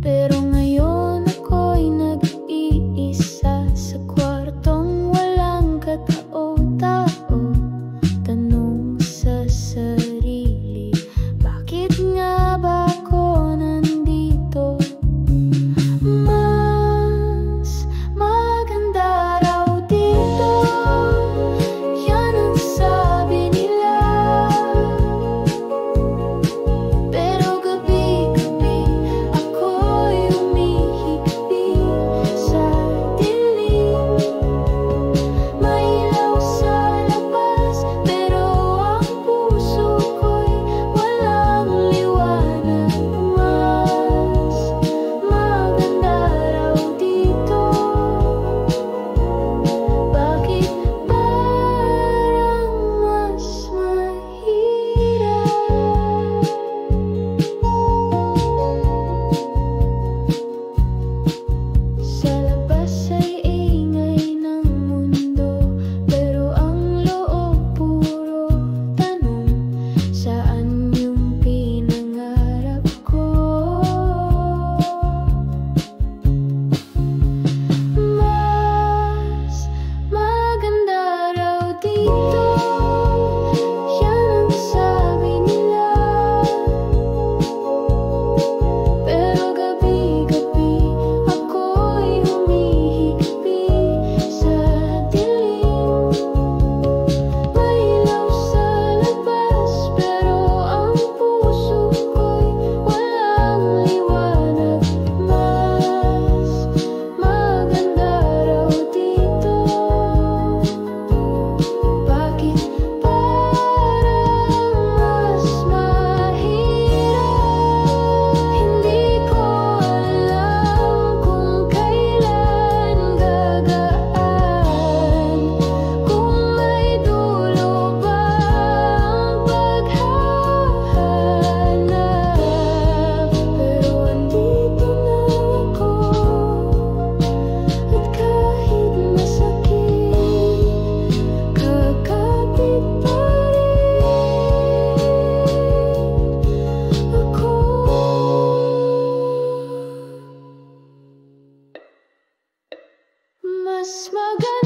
Pero ngayon ako'y nag-iisa sa kwartong walang katao-tao. Tanong sa sarili, bakit nga ba ako nandito? Mas maganda raw dito, yan ang sabi nila. Pero gabi-gabi ako'y humihigpit sa dilim. May ilaw sa labas, pero ang puso ko'y walang liwanag. Mas maganda raw dito, bakit parang mas mahirap? Sa labas ay ingay ng mundo, pero ang loob puro tanong. Saan yung pinangarap ko? Mas maganda raw dito, yan ang sabi nila. Pero gabi-gabi ako'y humihigpit sa dilim. May ilaw sa labas, pero ang puso ko'y walang liwanag. Mas maganda raw dito, bakit parang mas mahirap? Hindi ko alam kung kailan gagaan, kung may dulo ba ang paghahanap. Pero andito na ako, at kahit masakit, kakapit pa rin ako. Mas maganda